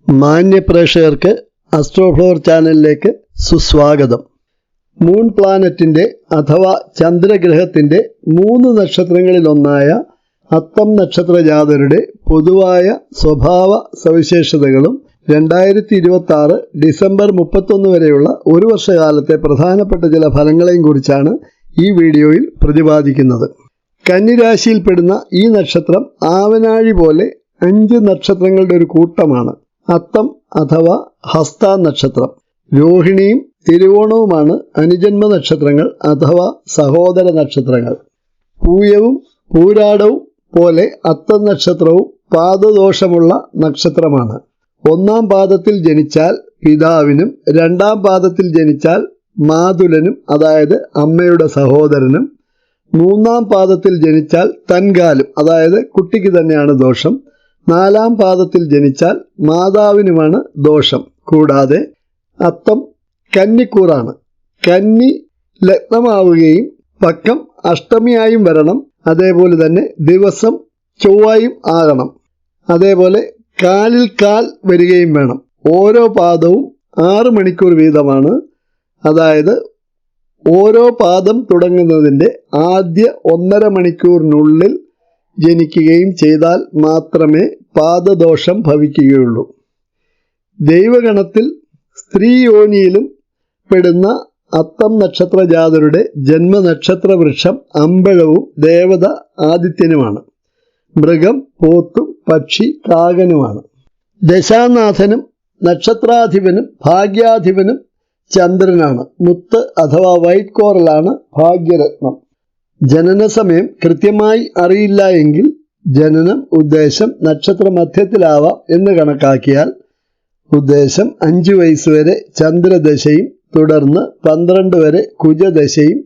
മാന്യപ്രേക്ഷകർക്ക് അസ്ട്രോഫ്ലവർ ചാനലിലേക്ക് സുസ്വാഗതം. മൂൺ പ്ലാനറ്റിൻ്റെ അഥവാ ചന്ദ്രഗ്രഹത്തിൻ്റെ 3 നക്ഷത്രങ്ങളിലൊന്നായ അത്തം നക്ഷത്ര ജാതരുടെ പൊതുവായ സ്വഭാവ സവിശേഷതകളും 2026 ഡിസംബർ 31 വരെയുള്ള ഒരു വർഷകാലത്തെ പ്രധാനപ്പെട്ട ചില ഫലങ്ങളെയും കുറിച്ചാണ് ഈ വീഡിയോയിൽ പ്രതിപാദിക്കുന്നത്. കന്നിരാശിയിൽപ്പെടുന്ന ഈ നക്ഷത്രം ആവനാഴി പോലെ 5 നക്ഷത്രങ്ങളുടെ ഒരു കൂട്ടമാണ്. അത്തം അഥവാ ഹസ്ത നക്ഷത്രം, രോഹിണിയും തിരുവോണവുമാണ് അനുജന്മ നക്ഷത്രങ്ങൾ അഥവാ സഹോദര നക്ഷത്രങ്ങൾ. പൂയവും പൂരാടവും പോലെ അത്തം നക്ഷത്രവും പാദദോഷമുള്ള നക്ഷത്രമാണ്. 1-ാം പാദത്തിൽ ജനിച്ചാൽ പിതാവിനും 2-ാം പാദത്തിൽ ജനിച്ചാൽ മാതുലനും അതായത് അമ്മയുടെ സഹോദരനും 3-ാം പാദത്തിൽ ജനിച്ചാൽ തൻകാലും അതായത് കുട്ടിക്ക് തന്നെയാണ് ദോഷം, 4-ാം പാദത്തിൽ ജനിച്ചാൽ മാതാവിനുമാണ് ദോഷം. കൂടാതെ അത്തം കന്നിക്കൂറാണ്. കന്നി ലഗ്നമാവുകയും പക്കം അഷ്ടമിയായും വരണം. അതേപോലെ തന്നെ ദിവസം ചൊവ്വായും ആകണം. അതേപോലെ കാലിൽ കാൽ വരികയും വേണം. ഓരോ പാദവും 6 മണിക്കൂർ വീതമാണ്. അതായത് ഓരോ പാദം തുടങ്ങുന്നതിൻ്റെ ആദ്യ 1.5 മണിക്കൂറിനുള്ളിൽ ജനിക്കുകയും ചെയ്താൽ മാത്രമേ പാദദോഷം ഭവിക്കുകയുള്ളൂ. ദൈവഗണത്തിൽ സ്ത്രീ യോനിയിലും പെടുന്ന അത്തം നക്ഷത്ര ജാതരുടെ ജന്മനക്ഷത്ര വൃക്ഷം അമ്പഴവും ദേവത ആദിത്യനുമാണ്. മൃഗം പോത്തും പക്ഷി കാകനുമാണ്. ദശാനാഥനും നക്ഷത്രാധിപനും ഭാഗ്യാധിപനും ചന്ദ്രനാണ്. മുത്ത് അഥവാ വൈറ്റ് കോറലാണ് ഭാഗ്യരത്നം. ജനനസമയം കൃത്യമായി അറിയില്ല എങ്കിൽ ജനനം ഉദ്ദേശം നക്ഷത്ര മധ്യത്തിലാവാം എന്ന് കണക്കാക്കിയാൽ ഉദ്ദേശം 5 വയസ്സ് വരെ ചന്ദ്രദശയും തുടർന്ന് 12 വരെ കുജദശയും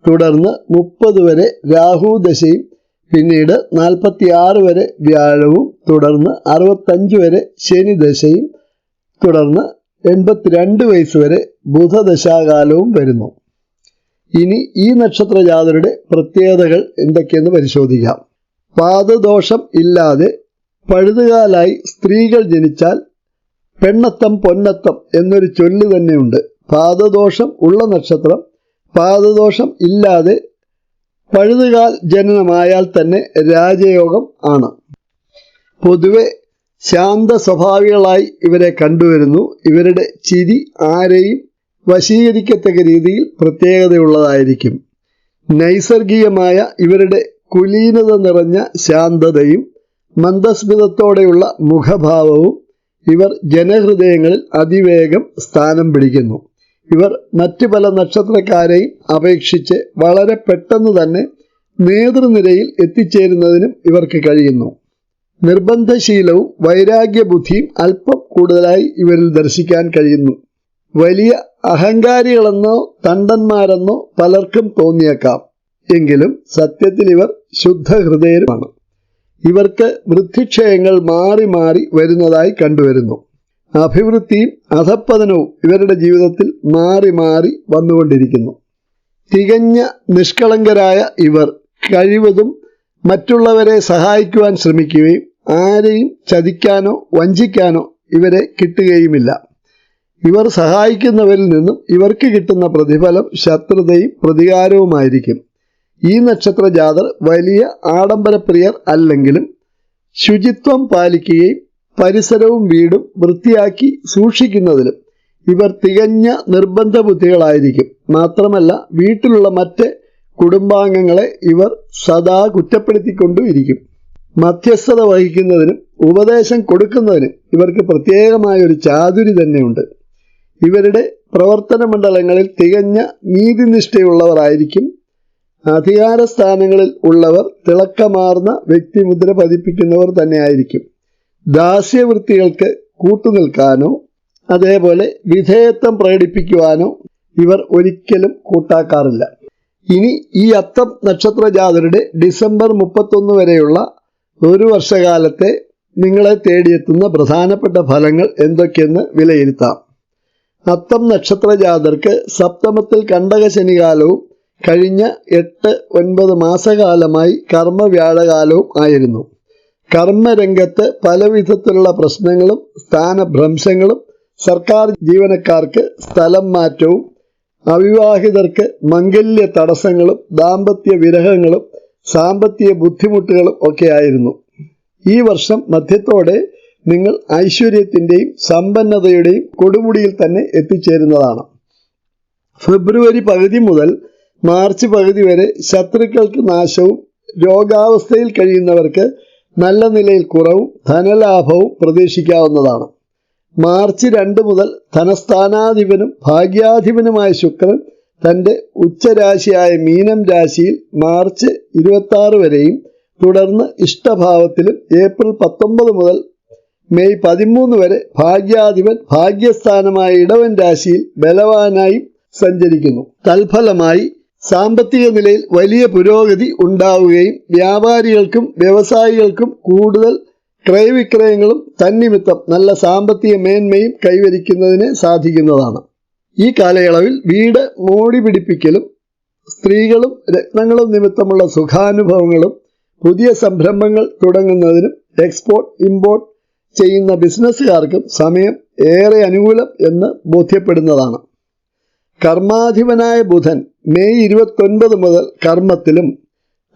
തുടർന്ന് 30 വരെ രാഹുദശയും പിന്നീട് 46 വരെ വ്യാഴവും തുടർന്ന് 65 വരെ ശനിദശയും തുടർന്ന് 82 വയസ്സ് വരെ ബുധദശാകാലവും വരുന്നു. ഇനി ഈ നക്ഷത്ര ജാതരുടെ പ്രത്യേകതകൾ എന്തൊക്കെയെന്ന് പരിശോധിക്കാം. പാദദോഷം ഇല്ലാതെ പഴുതുകാലായി സ്ത്രീകൾ ജനിച്ചാൽ പെണ്ണത്തം പൊന്നത്തം എന്നൊരു ചൊല്ല് തന്നെയുണ്ട്. പാദദോഷം ഉള്ള നക്ഷത്രം പാദദോഷം ഇല്ലാതെ പഴുതുകാൽ ജനനമായാൽ തന്നെ രാജയോഗം ആണ്. പൊതുവെ ശാന്ത സ്വഭാവികളായി ഇവരെ കണ്ടുവരുന്നു. ഇവരുടെ ചിരി ആരെയും വശീകരിക്കത്തക്ക രീതിയിൽ പ്രത്യേകതയുള്ളതായിരിക്കും. നൈസർഗികമായ ഇവരുടെ കുലീനത നിറഞ്ഞ ശാന്തതയും മന്ദസ്മിതത്തോടെയുള്ള മുഖഭാവവും ഇവർ ജനഹൃദയങ്ങളിൽ അതിവേഗം സ്ഥാനം പിടിക്കുന്നു. ഇവർ മറ്റ് പല നക്ഷത്രക്കാരെയും അപേക്ഷിച്ച് വളരെ പെട്ടെന്ന് തന്നെ നേതൃനിരയിൽ എത്തിച്ചേരുന്നതിനും ഇവർക്ക് കഴിയുന്നു. നിർബന്ധശീലവും വൈരാഗ്യബുദ്ധിയും അല്പം കൂടുതലായി ഇവരിൽ ദർശിക്കാൻ കഴിയുന്നു. വലിയ അഹങ്കാരികളെന്നോ തണ്ടന്മാരെന്നോ പലർക്കും തോന്നിയേക്കാം. എങ്കിലും സത്യത്തിൽ ഇവർ ശുദ്ധഹൃദയരുമാണ്. ഇവർക്ക് വൃദ്ധിക്ഷയങ്ങൾ മാറി മാറി വരുന്നതായി കണ്ടുവരുന്നു. അഭിവൃദ്ധിയും അധപ്പതനവും ഇവരുടെ ജീവിതത്തിൽ മാറി മാറി വന്നുകൊണ്ടിരിക്കുന്നു. തികഞ്ഞ നിഷ്കളങ്കരായ ഇവർ കഴിവതും മറ്റുള്ളവരെ സഹായിക്കുവാൻ ശ്രമിക്കുകയും ആരെയും ചതിക്കാനോ വഞ്ചിക്കാനോ ഇവരെ കിട്ടുകയുമില്ല. ഇവർ സഹായിക്കുന്നവരിൽ നിന്നും ഇവർക്ക് കിട്ടുന്ന പ്രതിഫലം ശത്രുതയും പ്രതികാരവുമായിരിക്കും. ഈ നക്ഷത്ര ജാതർ വലിയ ആഡംബരപ്രിയർ അല്ലെങ്കിലും ശുചിത്വം പാലിക്കുകയും പരിസരവും വീടും വൃത്തിയാക്കി സൂക്ഷിക്കുന്നതിലും ഇവർ തികഞ്ഞ നിർബന്ധ ബുദ്ധികളായിരിക്കും. മാത്രമല്ല വീട്ടിലുള്ള മറ്റ് കുടുംബാംഗങ്ങളെ ഇവർ സദാ കുറ്റപ്പെടുത്തിക്കൊണ്ടുമിരിക്കും. മധ്യസ്ഥത വഹിക്കുന്നതിനും ഉപദേശം കൊടുക്കുന്നതിനും ഇവർക്ക് പ്രത്യേകമായൊരു ചാതുരി തന്നെയുണ്ട്. ഇവരുടെ പ്രവർത്തന മണ്ഡലങ്ങളിൽ തികഞ്ഞ നീതിനിഷ്ഠയുള്ളവരായിരിക്കും. അധികാര സ്ഥാനങ്ങളിൽ ഉള്ളവർ തിളക്കമാർന്ന വ്യക്തിമുദ്ര പതിപ്പിക്കുന്നവർ തന്നെയായിരിക്കും. ദാസ്യവൃത്തികൾക്ക് കൂട്ടുനിൽക്കാനോ അതേപോലെ വിധേയത്വം പ്രകടിപ്പിക്കുവാനോ ഇവർ ഒരിക്കലും കൂട്ടാക്കാറില്ല. ഇനി ഈ അത്തം നക്ഷത്ര ജാതരുടെ ഡിസംബർ 31 വരെയുള്ള ഒരു വർഷകാലത്തെ നിങ്ങളെ തേടിയെത്തുന്ന പ്രധാനപ്പെട്ട ഫലങ്ങൾ എന്തൊക്കെയെന്ന് വിലയിരുത്താം. അത്തം നക്ഷത്ര ജാതർക്ക് സപ്തമത്തിൽ കണ്ടകശനികാലവും കഴിഞ്ഞ 8-9 മാസകാലമായി കർമ്മവ്യാഴകാലവും ആയിരുന്നു. കർമ്മരംഗത്ത് പലവിധത്തിലുള്ള പ്രശ്നങ്ങളും സ്ഥാനഭ്രംശങ്ങളും, സർക്കാർ ജീവനക്കാർക്ക് സ്ഥലം മാറ്റവും, അവിവാഹിതർക്ക് മംഗല്യ തടസ്സങ്ങളും, ദാമ്പത്യ വിരഹങ്ങളും, സാമ്പത്തിക ബുദ്ധിമുട്ടുകളും ഒക്കെയായിരുന്നു. ഈ വർഷം മധ്യത്തോടെ നിങ്ങൾ ഐശ്വര്യത്തിൻ്റെയും സമ്പന്നതയുടെയും കൊടുമുടിയിൽ തന്നെ എത്തിച്ചേരുന്നതാണ്. ഫെബ്രുവരി പകുതി മുതൽ മാർച്ച് പകുതി വരെ ശത്രുക്കൾക്ക് നാശവും, രോഗാവസ്ഥയിൽ കഴിയുന്നവർക്ക് നല്ല നിലയിൽ കുറവും ധനലാഭവും പ്രതീക്ഷിക്കാവുന്നതാണ്. മാർച്ച് 2 മുതൽ ധനസ്ഥാനാധിപനും ഭാഗ്യാധിപനുമായ ശുക്രൻ തൻ്റെ ഉച്ചരാശിയായ മീനം രാശിയിൽ മാർച്ച് 26 വരെയും തുടർന്ന് ഇഷ്ടഭാവത്തിലും ഏപ്രിൽ 19 മുതൽ മെയ് 13 വരെ ഭാഗ്യാധിപൻ ഭാഗ്യസ്ഥാനമായ ഇടവൻ രാശിയിൽ ബലവാനായും സഞ്ചരിക്കുന്നു. തൽഫലമായി സാമ്പത്തിക നിലയിൽ വലിയ പുരോഗതി ഉണ്ടാവുകയും വ്യാപാരികൾക്കും വ്യവസായികൾക്കും കൂടുതൽ ക്രയവിക്രയങ്ങളും തന്നിമിത്തം നല്ല സാമ്പത്തിക മേന്മയും കൈവരിക്കുന്നതിന് സാധിക്കുന്നതാണ്. ഈ കാലയളവിൽ വീട് മോടി പിടിപ്പിക്കലും സ്ത്രീകളും രത്നങ്ങളും നിമിത്തമുള്ള സുഖാനുഭവങ്ങളും, പുതിയ സംരംഭങ്ങൾ തുടങ്ങുന്നതിനും എക്സ്പോർട്ട് ഇമ്പോർട്ട് ചെയ്യുന്ന ബിസിനസ്സുകാർക്കും സമയം ഏറെ അനുകൂലം എന്ന് ബോധ്യപ്പെടുന്നതാണ്. കർമാധിപനായ ബുധൻ മെയ് 29 മുതൽ കർമ്മത്തിലും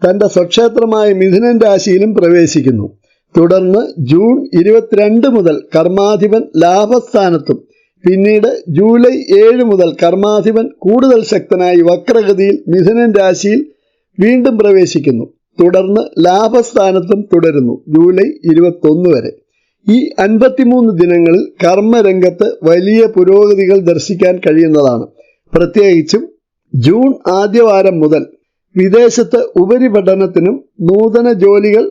തൻ്റെ സ്വക്ഷേത്രമായ മിഥുനൻ രാശിയിലും പ്രവേശിക്കുന്നു. തുടർന്ന് ജൂൺ 22 മുതൽ കർമാധിപൻ ലാഭസ്ഥാനത്തും പിന്നീട് ജൂലൈ 7 മുതൽ കർമാധിപൻ കൂടുതൽ ശക്തനായി വക്രഗതിയിൽ മിഥുനൻ രാശിയിൽ വീണ്ടും പ്രവേശിക്കുന്നു. തുടർന്ന് ലാഭസ്ഥാനത്തും തുടരുന്നു ജൂലൈ 21 വരെ. ഈ 53 ദിനങ്ങളിൽ കർമ്മരംഗത്ത് വലിയ പുരോഗതികൾ ദർശിക്കാൻ കഴിയുന്നതാണ്. പ്രത്യേകിച്ചും ജൂൺ ആദ്യവാരം മുതൽ വിദേശത്ത് ഉപരിപഠനത്തിനും നൂതന ജോലികൾ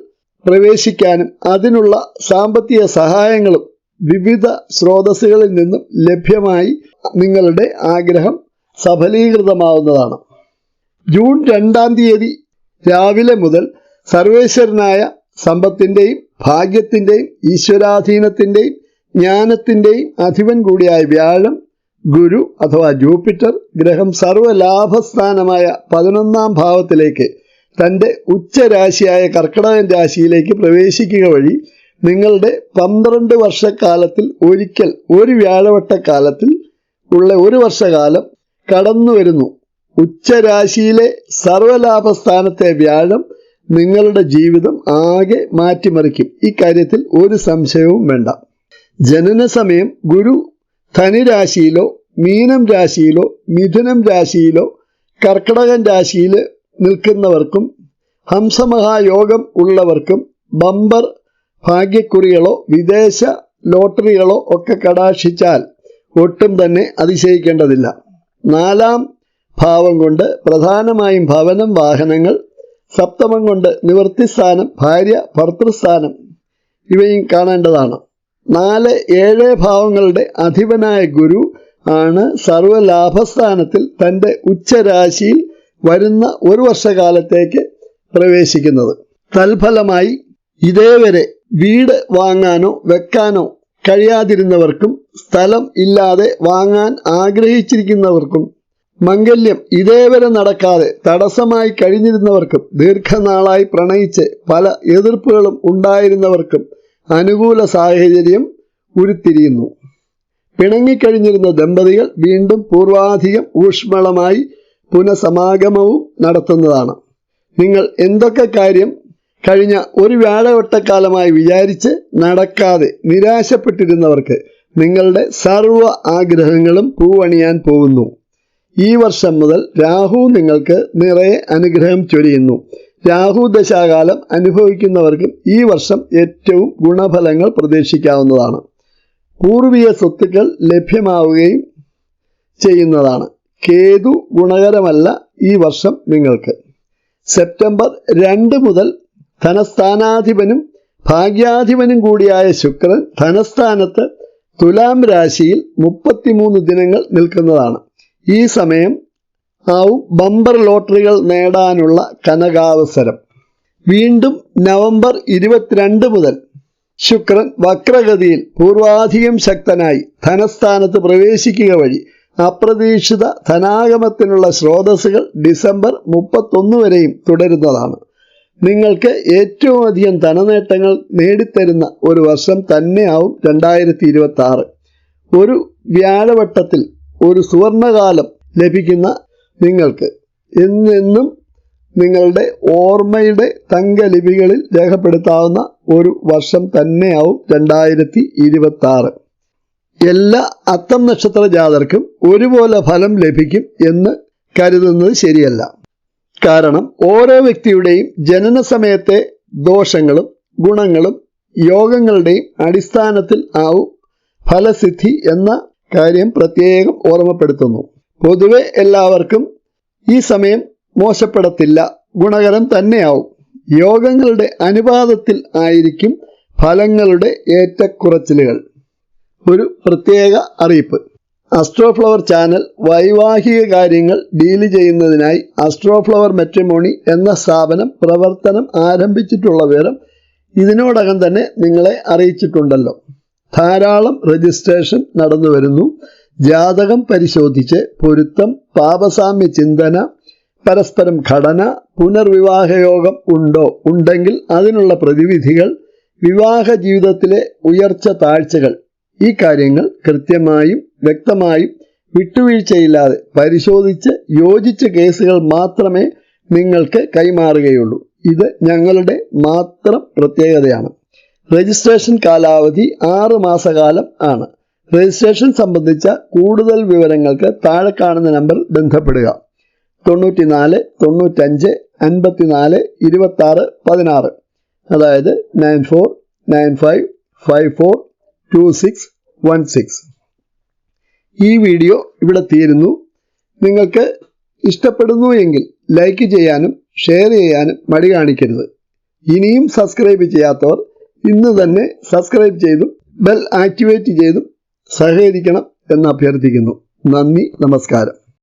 പ്രവേശിക്കാനും അതിനുള്ള സാമ്പത്തിക സഹായങ്ങളും വിവിധ സ്രോതസ്സുകളിൽ നിന്നും ലഭ്യമായി നിങ്ങളുടെ ആഗ്രഹം സഫലീകൃതമാവുന്നതാണ്. ജൂൺ 2 തീയതി രാവിലെ മുതൽ സർവേശ്വരനായ സമ്പത്തിൻ്റെയും ഭാഗ്യത്തിൻ്റെയും ഈശ്വരാധീനത്തിൻ്റെയും ജ്ഞാനത്തിൻ്റെയും അധിപൻ കൂടിയായ വ്യാഴം, ഗുരു അഥവാ ജൂപ്പിറ്റർ ഗ്രഹം സർവലാഭസ്ഥാനമായ 11ാം ഭാവത്തിലേക്ക് തൻ്റെ ഉച്ചരാശിയായ കർക്കിടകൻ രാശിയിലേക്ക് പ്രവേശിക്കുക വഴി നിങ്ങളുടെ 12 വർഷക്കാലത്തിൽ ഒരിക്കൽ ഒരു വ്യാഴവട്ടക്കാലത്തിൽ ഉള്ള ഒരു വർഷകാലം കടന്നു വരുന്നു. ഉച്ചരാശിയിലെ സർവലാഭസ്ഥാനത്തെ വ്യാഴം നിങ്ങളുടെ ജീവിതം ആകെ മാറ്റിമറിക്കും. ഇക്കാര്യത്തിൽ ഒരു സംശയവും വേണ്ട. ജനന സമയം ഗുരു ധനുരാശിയിലോ മീനം രാശിയിലോ മിഥുനം രാശിയിലോ കർക്കിടകൻ രാശിയിൽ നിൽക്കുന്നവർക്കും ഹംസമഹായോഗം ഉള്ളവർക്കും ബമ്പർ ഭാഗ്യക്കുറികളോ വിദേശ ലോട്ടറികളോ ഒക്കെ കടാക്ഷിച്ചാൽ ഒട്ടും തന്നെ അതിശയിക്കേണ്ടതില്ല. 4ാം ഭാവം കൊണ്ട് പ്രധാനമായും ഭവനം, വാഹനങ്ങൾ, സപ്തമം കൊണ്ട് നിവൃത്തിസ്ഥാനം, ഭാര്യ, ഭർത്തൃസ്ഥാനം ഇവയും കാണേണ്ടതാണ്. 4, 7 ഭാവങ്ങളുടെ അധിപനായ ഗുരു ആണ് സർവലാഭസ്ഥാനത്തിൽ തൻ്റെ ഉച്ചരാശിയിൽ വരുന്ന ഒരു വർഷകാലത്തേക്ക് പ്രവേശിക്കുന്നത്. തൽഫലമായി ഇതേവരെ വീട് വാങ്ങാനോ വെക്കാനോ കഴിയാതിരുന്നവർക്കും സ്ഥലം ഇല്ലാതെ വാങ്ങാൻ ആഗ്രഹിച്ചിരിക്കുന്നവർക്കും മംഗല്യം ഇതേവരെ നടക്കാതെ തടസ്സമായി കഴിഞ്ഞിരുന്നവർക്കും ദീർഘനാളായി പ്രണയിച്ച് പല എതിർപ്പുകളും ഉണ്ടായിരുന്നവർക്കും അനുകൂല സാഹചര്യം ഉരുത്തിരിയുന്നു. പിണങ്ങിക്കഴിഞ്ഞിരുന്ന ദമ്പതികൾ വീണ്ടും പൂർവാധികം ഊഷ്മളമായി പുനഃസമാഗമവും നടത്തുന്നതാണ്. നിങ്ങൾ എന്തൊക്കെ കാര്യം കഴിഞ്ഞ ഒരു വ്യാഴവട്ടക്കാലമായി വിചാരിച്ച് നടക്കാതെ നിരാശപ്പെട്ടിരുന്നവർക്ക് നിങ്ങളുടെ സർവ്വ ആഗ്രഹങ്ങളും പൂവണിയാൻ പോകുന്നു. ഈ വർഷം മുതൽ രാഹു നിങ്ങൾക്ക് നിറയെ അനുഗ്രഹം ചൊരിയുന്നു. രാഹു ദശാകാലം അനുഭവിക്കുന്നവർക്കും ഈ വർഷം ഏറ്റവും ഗുണഫലങ്ങൾ പ്രതീക്ഷിക്കാവുന്നതാണ്. പൂർവീയ സ്വത്തുക്കൾ ലഭ്യമാവുകയും ചെയ്യുന്നതാണ്. കേതു ഗുണകരമല്ല ഈ വർഷം നിങ്ങൾക്ക്. സെപ്റ്റംബർ 2 മുതൽ ധനസ്ഥാനാധിപനും ഭാഗ്യാധിപനും കൂടിയായ ശുക്രൻ ധനസ്ഥാനത്ത് തുലാം രാശിയിൽ 33 ദിനങ്ങൾ നിൽക്കുന്നതാണ്. ഈ സമയം ആവും ബമ്പർ ലോട്ടറികൾ നേടാനുള്ള കനകാവസരം. വീണ്ടും നവംബർ 22 മുതൽ ശുക്രൻ വക്രഗതിയിൽ പൂർവാധികം ശക്തനായി ധനസ്ഥാനത്ത് പ്രവേശിക്കുക വഴി അപ്രതീക്ഷിത ധനാഗമത്തിനുള്ള സ്രോതസ്സുകൾ ഡിസംബർ 31 വരെയും തുടരുന്നതാണ്. നിങ്ങൾക്ക് ഏറ്റവും അധികം ധനനേട്ടങ്ങൾ നേടിത്തരുന്ന ഒരു വർഷം തന്നെയാവും 2026. ഒരു വ്യാഴവട്ടത്തിൽ ഒരു സുവർണകാലം ലഭിക്കുന്ന നിങ്ങൾക്ക് എന്നെന്നും നിങ്ങളുടെ ഓർമ്മയുടെ തങ്കലിപികളിൽ രേഖപ്പെടുത്താവുന്ന ഒരു വർഷം തന്നെയാവും 2026. എല്ലാ അത്തം നക്ഷത്ര ജാതർക്കും ഒരുപോലെ ഫലം ലഭിക്കും എന്ന് കരുതുന്നത് ശരിയല്ല. കാരണം ഓരോ വ്യക്തിയുടെയും ജനന സമയത്തെ ദോഷങ്ങളും ഗുണങ്ങളും യോഗങ്ങളുടെയും അടിസ്ഥാനത്തിൽ ആവും ഫലസിദ്ധി എന്ന കാര്യം പ്രത്യേകം ഓർമ്മപ്പെടുത്തുന്നു. പൊതുവെ എല്ലാവർക്കും ഈ സമയം മോശപ്പെടത്തില്ല, ഗുണകരം തന്നെയാവും. യോഗങ്ങളുടെ അനുപാതത്തിൽ ആയിരിക്കും ഫലങ്ങളുടെ ഏറ്റക്കുറച്ചിലുകൾ. ഒരു പ്രത്യേക അറിയിപ്പ്. അസ്ട്രോഫ്ലവർ ചാനൽ വൈവാഹിക കാര്യങ്ങൾ ഡീല് ചെയ്യുന്നതിനായി അസ്ട്രോഫ്ലവർ മാട്രിമോണി എന്ന സ്ഥാപനം പ്രവർത്തനം ആരംഭിച്ചിട്ടുള്ള വിവരം ഇതിനോടകം തന്നെ നിങ്ങളെ അറിയിച്ചിട്ടുണ്ടല്ലോ. ധാരാളം രജിസ്ട്രേഷൻ നടന്നു വരുന്നു. ജാതകം പരിശോധിച്ച് പൊരുത്തം, പാപസാമ്യ ചിന്തന, പരസ്പരം ഘടന, പുനർവിവാഹയോഗം ഉണ്ടെങ്കിൽ അതിനുള്ള പ്രതിവിധികൾ, വിവാഹ ജീവിതത്തിലെ ഉയർച്ച താഴ്ചകൾ, ഈ കാര്യങ്ങൾ കൃത്യമായും വ്യക്തമായും വിട്ടുവീഴ്ചയില്ലാതെ പരിശോധിച്ച് യോജിച്ച കേസുകൾ മാത്രമേ നിങ്ങൾക്ക് കൈമാറുകയുള്ളൂ. ഇത് ഞങ്ങളുടെ മാത്രം പ്രത്യേകതയാണ്. രജിസ്ട്രേഷൻ കാലാവധി 6 മാസക്കാലം ആണ്. രജിസ്ട്രേഷൻ സംബന്ധിച്ച കൂടുതൽ വിവരങ്ങൾക്ക് താഴെ കാണുന്ന നമ്പർ ബന്ധപ്പെടുക. 94 95 54 26 16, അതായത് 9495542616. ഈ വീഡിയോ ഇവിടെ തീരുന്നു. നിങ്ങൾക്ക് ഇഷ്ടപ്പെടുന്നു എങ്കിൽ ലൈക്ക് ചെയ്യാനും ഷെയർ ചെയ്യാനും മടി കാണിക്കരുത്. ഇനിയും സബ്സ്ക്രൈബ് ചെയ്യാത്തവർ ഇന്ന് തന്നെ സബ്സ്ക്രൈബ് ചെയ്തും ബെൽ ആക്ടിവേറ്റ് ചെയ്തും സഹകരിക്കണം എന്ന് അഭ്യർത്ഥിക്കുന്നു. നന്ദി, നമസ്കാരം.